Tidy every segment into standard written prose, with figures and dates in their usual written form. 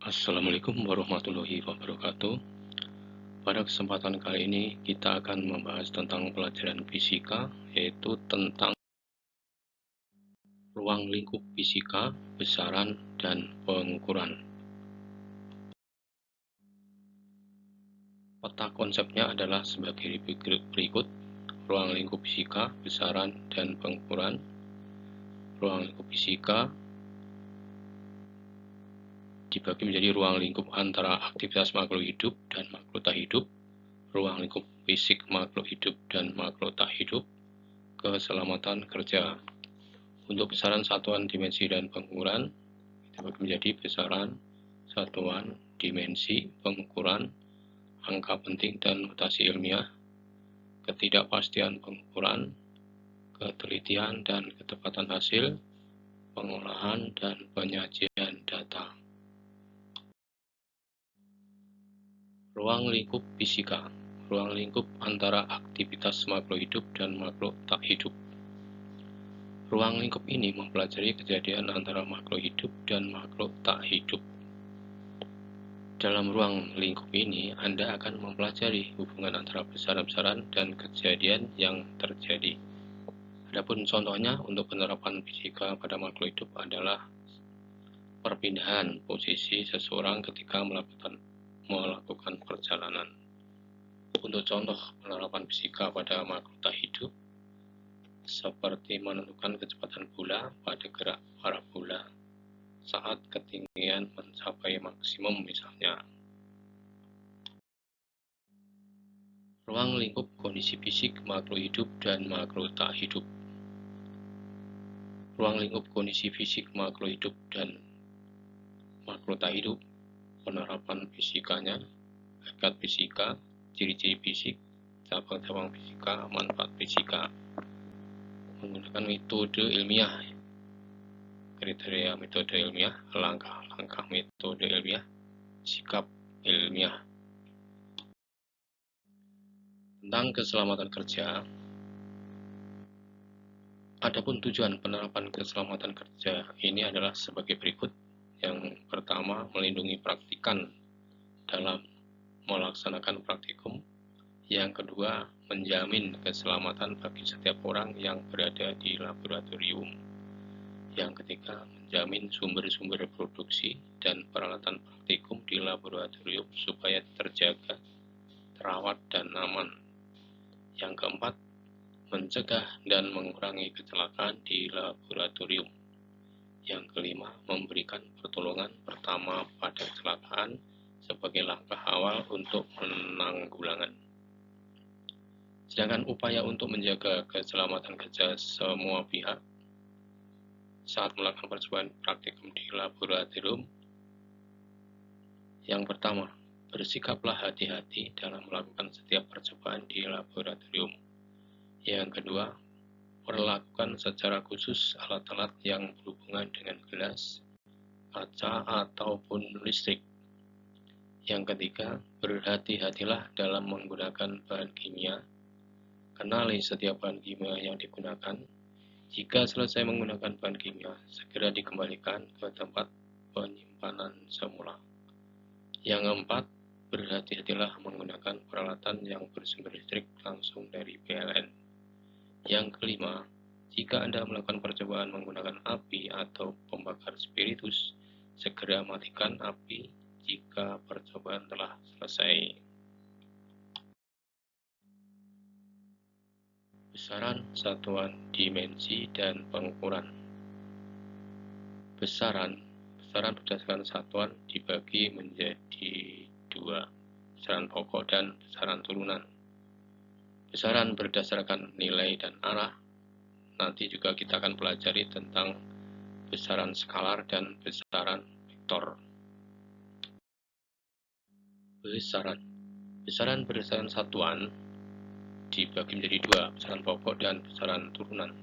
Assalamualaikum warahmatullahi wabarakatuh. Pada kesempatan kali ini kita akan membahas tentang pelajaran fisika, yaitu tentang ruang lingkup fisika, besaran, dan pengukuran. Peta konsepnya adalah sebagai berikut: ruang lingkup fisika, besaran, dan pengukuran. Ruang lingkup fisika dibagi menjadi ruang lingkup antara aktivitas makhluk hidup dan makhluk tak hidup, ruang lingkup fisik makhluk hidup dan makhluk tak hidup, keselamatan kerja. Untuk besaran, satuan, dimensi, dan pengukuran dibagi menjadi besaran, satuan, dimensi, pengukuran, angka penting dan notasi ilmiah, ketidakpastian pengukuran, ketelitian dan ketepatan hasil, pengolahan dan penyajian data. Ruang lingkup fisika, ruang lingkup antara aktivitas makhluk hidup dan makhluk tak hidup. Ruang lingkup ini mempelajari kejadian antara makhluk hidup dan makhluk tak hidup. Dalam ruang lingkup ini, Anda akan mempelajari hubungan antara besaran-besaran dan kejadian yang terjadi. Adapun contohnya untuk penerapan fisika pada makhluk hidup adalah perpindahan posisi seseorang ketika melakukan perjalanan. Untuk contoh penerapan fisika pada makhluk tak hidup, seperti menentukan kecepatan bola pada gerak parabola saat ketinggian mencapai maksimum misalnya. Ruang lingkup kondisi fisik makhluk hidup dan makhluk tak hidup. Ruang lingkup kondisi fisik makhluk hidup dan makhluk tak hidup. Penerapan fisikanya, hakikat fisika, ciri-ciri fisik, cabang-cabang fisika, manfaat fisika. Menggunakan metode ilmiah, kriteria metode ilmiah, langkah-langkah metode ilmiah, sikap ilmiah. Tentang keselamatan kerja, adapun tujuan penerapan keselamatan kerja ini adalah sebagai berikut. Yang pertama, melindungi praktikan dalam melaksanakan praktikum. Yang kedua, menjamin keselamatan bagi setiap orang yang berada di laboratorium. Yang ketiga, menjamin sumber-sumber produksi dan peralatan praktikum di laboratorium supaya terjaga, terawat, dan aman. Yang keempat, mencegah dan mengurangi kecelakaan di laboratorium. Yang kelima, memberikan pertolongan pertama pada kecelakaan sebagai langkah awal untuk penanggulangan. Sedangkan upaya untuk menjaga keselamatan kerja semua pihak saat melakukan percobaan praktikum di laboratorium. Yang pertama, bersikaplah hati-hati dalam melakukan setiap percobaan di laboratorium. Yang kedua, perlakukan secara khusus alat-alat yang berhubungan dengan gelas, kaca, ataupun listrik. Yang ketiga, berhati-hatilah dalam menggunakan bahan kimia. Kenali setiap bahan kimia yang digunakan. Jika selesai menggunakan bahan kimia, segera dikembalikan ke tempat penyimpanan semula. Yang keempat, berhati-hatilah menggunakan peralatan yang bersumber listrik langsung dari PLN. Yang kelima, jika Anda melakukan percobaan menggunakan api atau pembakar spiritus, segera matikan api jika percobaan telah selesai. Besaran, satuan, dimensi, dan pengukuran. Besaran berdasarkan satuan dibagi menjadi dua, besaran pokok dan besaran turunan. Besaran berdasarkan nilai dan arah. Nanti juga kita akan pelajari tentang besaran skalar dan besaran vektor. Besaran berdasarkan satuan dibagi menjadi dua, besaran pokok dan besaran turunan.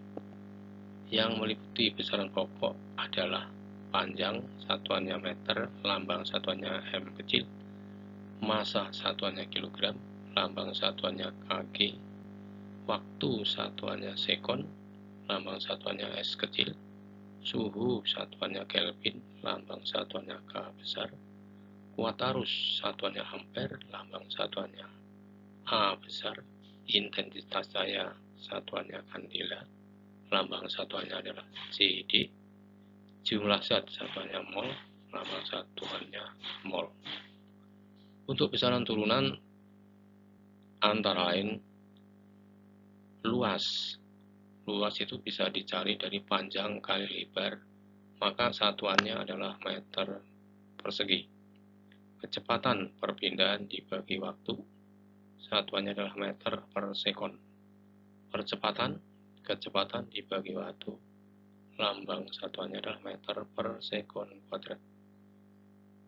Yang meliputi besaran pokok adalah panjang, satuannya meter, lambang satuannya m kecil, massa satuannya kilogram, lambang satuannya kg, waktu satuannya sekon, lambang satuannya s kecil, suhu satuannya Kelvin, lambang satuannya K besar, Kuat arus, satuannya ampere, lambang satuannya A besar. Intensitas cahaya, satuannya kandela, lambang satuannya adalah CD. Jumlah zat, satuannya mol, lambang satuannya mol. Untuk besaran turunan antara lain luas. Luas itu bisa dicari dari panjang kali lebar, maka satuannya adalah meter persegi. Kecepatan perpindahan dibagi waktu, satuannya adalah meter per sekon. Kecepatan dibagi waktu, lambang satuannya adalah meter per sekon kuadrat.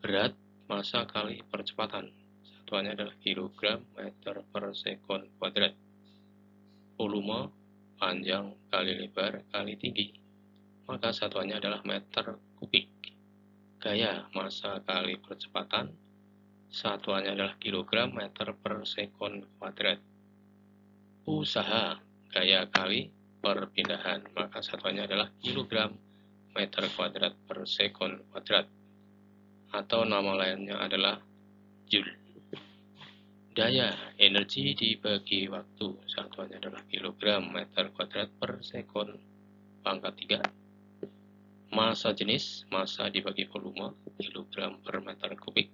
Berat, massa kali percepatan, satuannya adalah kilogram meter per sekon kuadrat. Volume, panjang kali lebar kali tinggi, maka satuannya adalah meter kubik. Gaya, massa kali percepatan, satuannya adalah kilogram meter per sekon kuadrat. Usaha, gaya kali perpindahan, maka satuannya adalah kilogram meter kuadrat per sekon kuadrat. Atau nama lainnya adalah joule. Daya, energi dibagi waktu, satuannya adalah kilogram meter kuadrat per sekon pangkat 3. Massa jenis, massa dibagi volume, kilogram per meter kubik.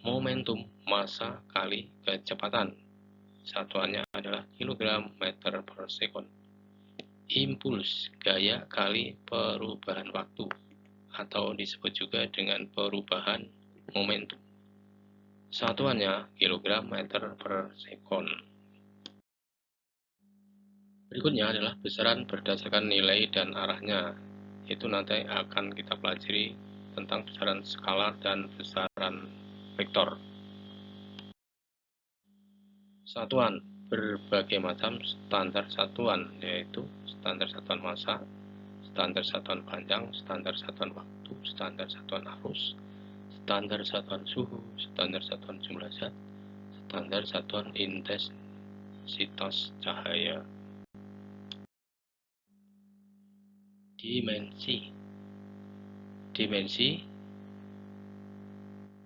Momentum, massa kali kecepatan, satuannya adalah kilogram meter per sekon. Impuls, gaya kali perubahan waktu, atau disebut juga dengan perubahan momentum, satuannya kilogram meter per sekon. Berikutnya adalah besaran berdasarkan nilai dan arahnya. Itu nanti akan kita pelajari tentang besaran skalar dan besaran vektor. Satuan, berbagai macam standar satuan, yaitu standar satuan massa, standar satuan panjang, standar satuan waktu, standar satuan arus, standar satuan suhu, standar satuan jumlah zat, standar satuan intensitas cahaya. Dimensi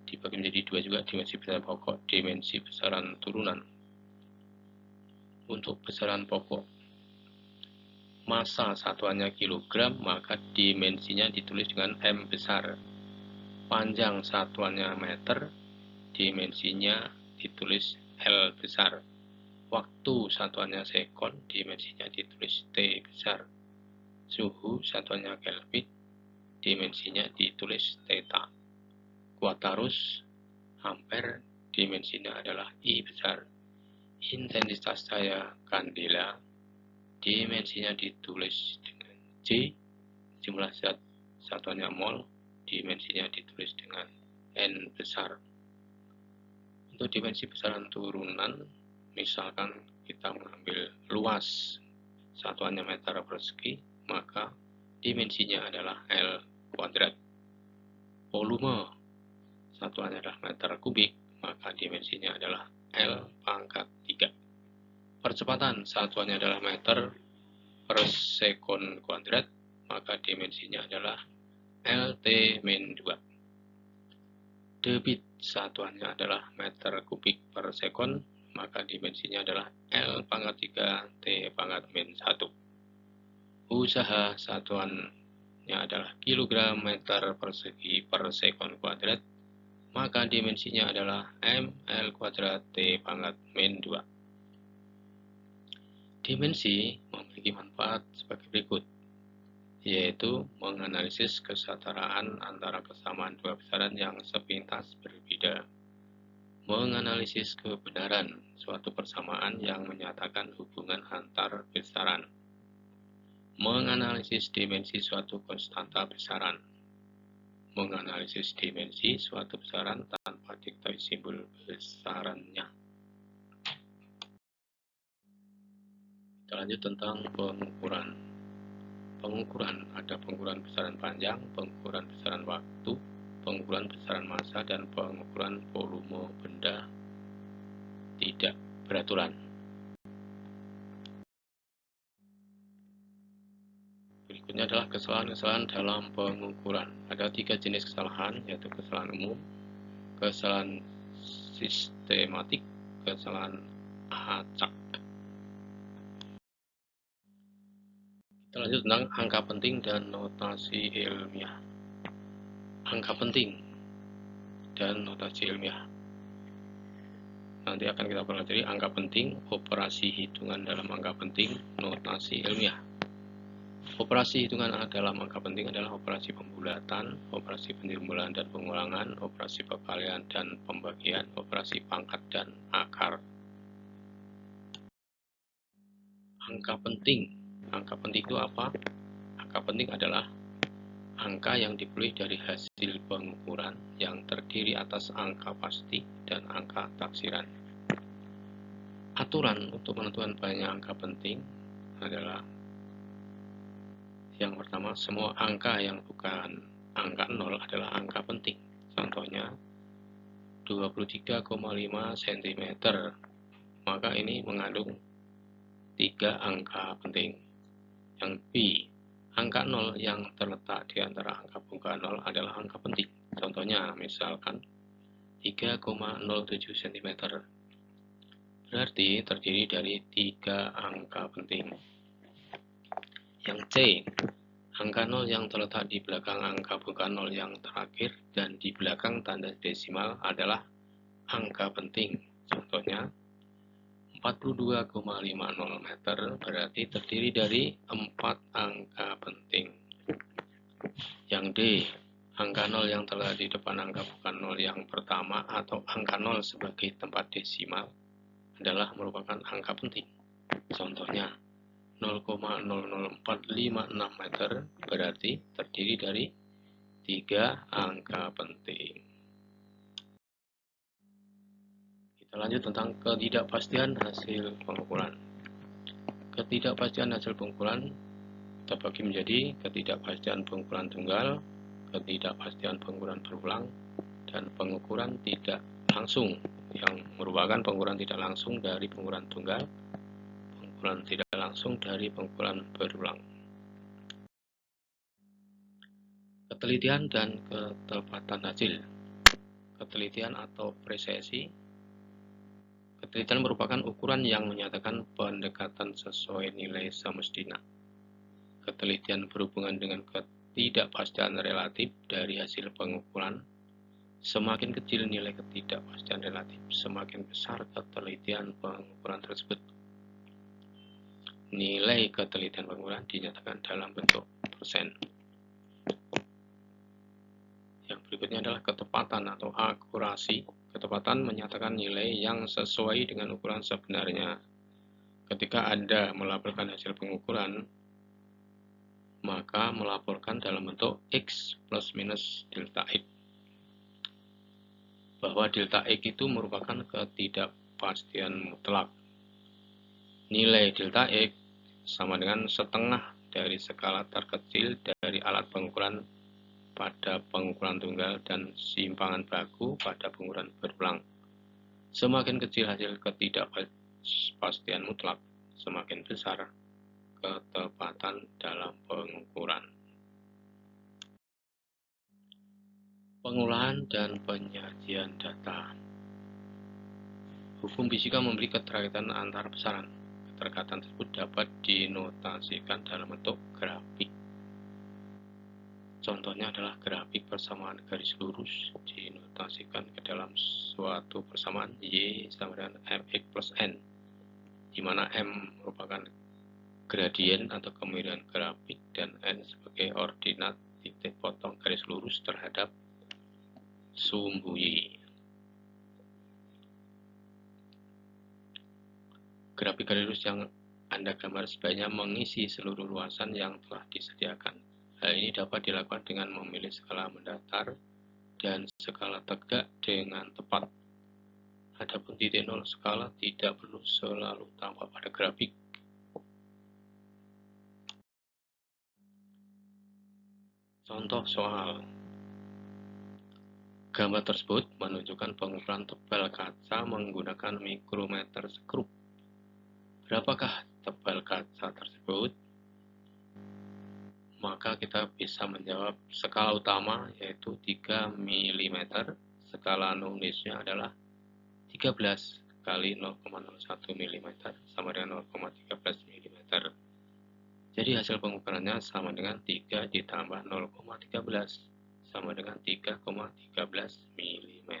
dibagi menjadi dua juga, dimensi besaran pokok, dimensi besaran turunan. Untuk besaran pokok, massa satuannya kilogram, maka dimensinya ditulis dengan M besar. Panjang satuannya meter, dimensinya ditulis L besar. Waktu satuannya sekon, dimensinya ditulis T besar. Suhu satuannya Kelvin, dimensinya ditulis theta. Kuat arus ampere, dimensinya adalah I besar. Intensitas cahaya kandela, dimensinya ditulis dengan J. Jumlah zat satuannya mol, dimensinya ditulis dengan N besar. Untuk dimensi besaran turunan, misalkan kita mengambil luas satuannya meter persegi, maka dimensinya adalah L kuadrat. Volume satuannya adalah meter kubik, maka dimensinya adalah L pangkat 3. Percepatan satuannya adalah meter per sekon kuadrat, maka dimensinya adalah LT-2. Debit satuannya adalah meter kubik per sekon, maka dimensinya adalah L pangkat 3 T pangkat -1. Usaha satuannya adalah kilogram meter persegi per sekon kuadrat, maka dimensinya adalah ml kuadrat T pangkat -2. Dimensi memiliki manfaat sebagai berikut, yaitu menganalisis kesetaraan antara kesamaan dua besaran yang sepintas berbeda, menganalisis kebenaran suatu persamaan yang menyatakan hubungan antar besaran, menganalisis dimensi suatu konstanta besaran, menganalisis dimensi suatu besaran tanpa diketahui simbol besarannya. Kita lanjut tentang pengukuran. Pengukuran, ada pengukuran besaran panjang, pengukuran besaran waktu, pengukuran besaran massa, dan pengukuran volume benda tidak beraturan. Berikutnya adalah kesalahan-kesalahan dalam pengukuran. Ada 3 jenis kesalahan, yaitu kesalahan umum, kesalahan sistematik, kesalahan acak. Kita lanjut tentang angka penting dan notasi ilmiah. Angka penting dan notasi ilmiah. Nanti akan kita pelajari angka penting, operasi hitungan dalam angka penting, notasi ilmiah. Operasi hitungan dalam angka penting adalah operasi pembulatan, operasi penjumlahan dan pengulangan, operasi perkalian dan pembagian, operasi pangkat dan akar. Angka penting. Angka penting itu apa? Angka penting adalah angka yang diperoleh dari hasil pengukuran yang terdiri atas angka pasti dan angka taksiran. Aturan untuk menentukan banyak angka penting adalah yang pertama, semua angka yang bukan angka 0 adalah angka penting. Contohnya 23,5 cm, maka ini mengandung 3 angka penting. Yang B, angka 0 yang terletak di antara angka bukan 0 adalah angka penting. Contohnya misalkan 3,07 cm, berarti terdiri dari 3 angka penting. Yang C, angka 0 yang terletak di belakang angka bukan 0 yang terakhir dan di belakang tanda desimal adalah angka penting. Contohnya 42,50 meter berarti terdiri dari 4 angka penting. Yang D, angka 0 yang terletak di depan angka bukan 0 yang pertama atau angka 0 sebagai tempat desimal adalah merupakan angka penting. Contohnya 0,00456 meter berarti terdiri dari 3 angka penting. Kita lanjut tentang ketidakpastian hasil pengukuran. Ketidakpastian hasil pengukuran terbagi menjadi ketidakpastian pengukuran tunggal, ketidakpastian pengukuran berulang, dan pengukuran tidak langsung yang merupakan pengukuran tidak langsung dari pengukuran tunggal, pengukuran tidak langsung dari pengukuran berulang. Ketelitian dan ketepatan hasil. Ketelitian atau presisi. Ketelitian merupakan ukuran yang menyatakan pendekatan sesuai nilai semestinya. Ketelitian berhubungan dengan ketidakpastian relatif dari hasil pengukuran. Semakin kecil nilai ketidakpastian relatif, semakin besar ketelitian pengukuran tersebut. Nilai ketelitian pengukuran dinyatakan dalam bentuk persen. Yang berikutnya adalah ketepatan atau akurasi. Ketepatan menyatakan nilai yang sesuai dengan ukuran sebenarnya. Ketika Anda melaporkan hasil pengukuran, maka melaporkan dalam bentuk X plus minus delta X. Bahwa delta X itu merupakan ketidakpastian mutlak. Nilai delta X sama dengan setengah dari skala terkecil dari alat pengukuran pada pengukuran tunggal dan simpangan baku pada pengukuran berulang. Semakin kecil hasil ketidakpastian mutlak, semakin besar ketepatan dalam pengukuran. Pengolahan dan penyajian data. Hukum fisika memberi keterkaitan antar besaran. Keterkaitan tersebut dapat dinotasikan dalam bentuk grafik. Contohnya adalah grafik persamaan garis lurus dinotasikan ke dalam suatu persamaan Y sama dengan Mx plus N, di mana M merupakan gradien atau kemiringan grafik dan N sebagai ordinat titik potong garis lurus terhadap sumbu Y. Grafik garis lurus yang Anda gambar sebaiknya mengisi seluruh luasan yang telah disediakan. Hal ini dapat dilakukan dengan memilih skala mendatar dan skala tegak dengan tepat. Adapun titik nol skala tidak perlu selalu tampak pada grafik. Contoh soal. Gambar tersebut menunjukkan pengukuran tebal kaca menggunakan mikrometer skrup. Berapakah tebal kaca tersebut? Maka kita bisa menjawab skala utama yaitu 3 mm, skala nulisnya adalah 13 kali 0,01 mm sama dengan 0,13 mm. Jadi hasil pengukurannya sama dengan 3 ditambah 0,13 sama dengan 3,13 mm.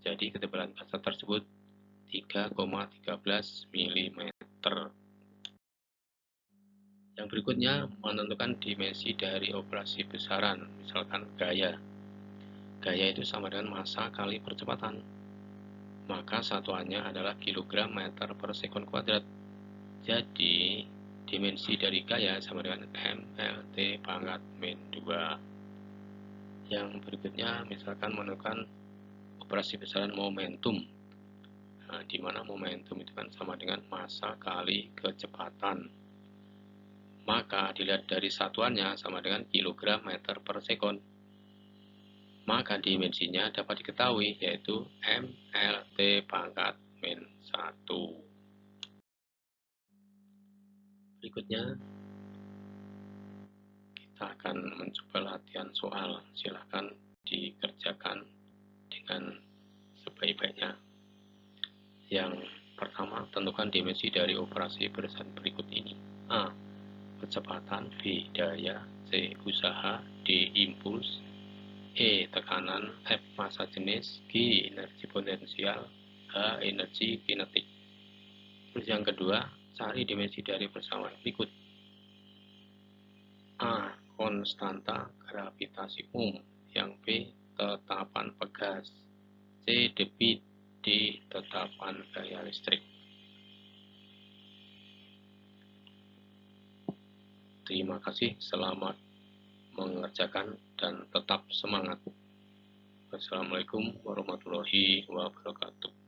Jadi ketebalan kaca tersebut 3,13 mm. Yang berikutnya menentukan dimensi dari operasi besaran, misalkan gaya. Gaya itu sama dengan massa kali percepatan. Maka satuannya adalah kilogram meter per sekon kuadrat. Jadi, dimensi dari gaya sama dengan MLT pangkat min 2. Yang berikutnya, misalkan menentukan operasi besaran momentum. Nah, di mana momentum itu kan sama dengan massa kali kecepatan. Maka dilihat dari satuannya sama dengan kilogram meter per sekon. Maka dimensinya dapat diketahui yaitu MLT pangkat min 1. Berikutnya kita akan mencoba latihan soal. Silahkan dikerjakan dengan sebaik-baiknya. Yang pertama, tentukan dimensi dari operasi besaran berikut ini. A. Kecepatan, B. Daya, C. Usaha, D. Impuls, E. Tekanan, F. Massa jenis, G. Energi potensial, H. Energi kinetik. Terus yang kedua, cari dimensi dari persamaan berikut. A. Konstanta gravitasi umum. Yang B. Tetapan pegas. C. Debit. D. Tetapan gaya listrik. Terima kasih, selamat mengerjakan dan tetap semangat. Wassalamualaikum warahmatullahi wabarakatuh.